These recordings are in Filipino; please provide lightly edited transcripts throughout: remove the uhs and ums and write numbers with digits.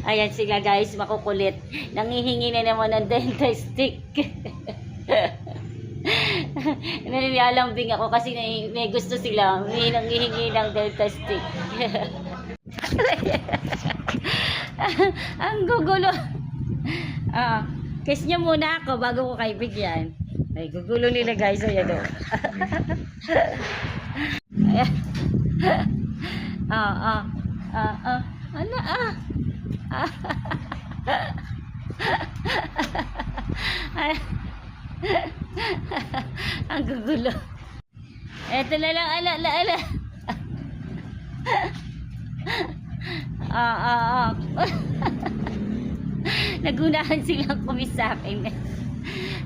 Ayan sila guys, makukulit. Nangihingi na naman ng dental stick. Nanilalambing ako kasi may gusto sila. May nangihingi ng dental stick. Ang gugulo. Kiss niya muna ako bago ko kayo bigyan. Ay, gugulo nila guys. Ayan o. Ano ang gugulo. Eto na lang, ala. Nagunahan silang kumis sa akin.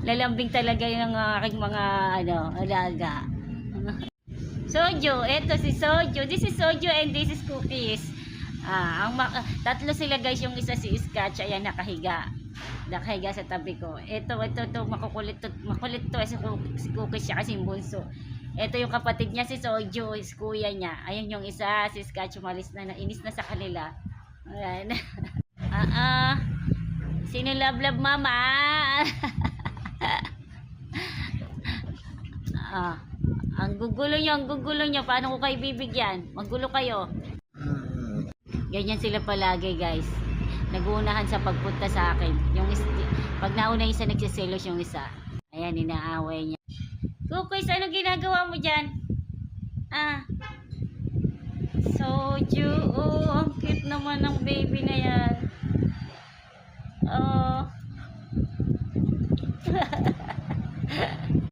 Lalambing talaga yung aking mga alaga. Soju, eto si Soju. This is Soju and this is Cookies. Tatlo sila guys, yung isa si Scotch, ayan nakahiga sa tabi ko. Ito makulit to si Cookies siya kasi bunso. Ito yung kapatid niya si Soju, si kuya niya. Ayun yung isa si Scotch, umalis na, nainis na sa kanila. Ayan. Sino love mama? Ang gugulo nyo, paano ko kayo bibigyan? Maggulo kayo. Ganyan sila palagi guys. Naguunahan sa pagpunta sa akin. Pag nauna isa, nagsiselos yung isa. Ayan, inaaway niya. Cookies, ano ginagawa mo dyan? Soju, ang cute naman ng baby na yan. Oh.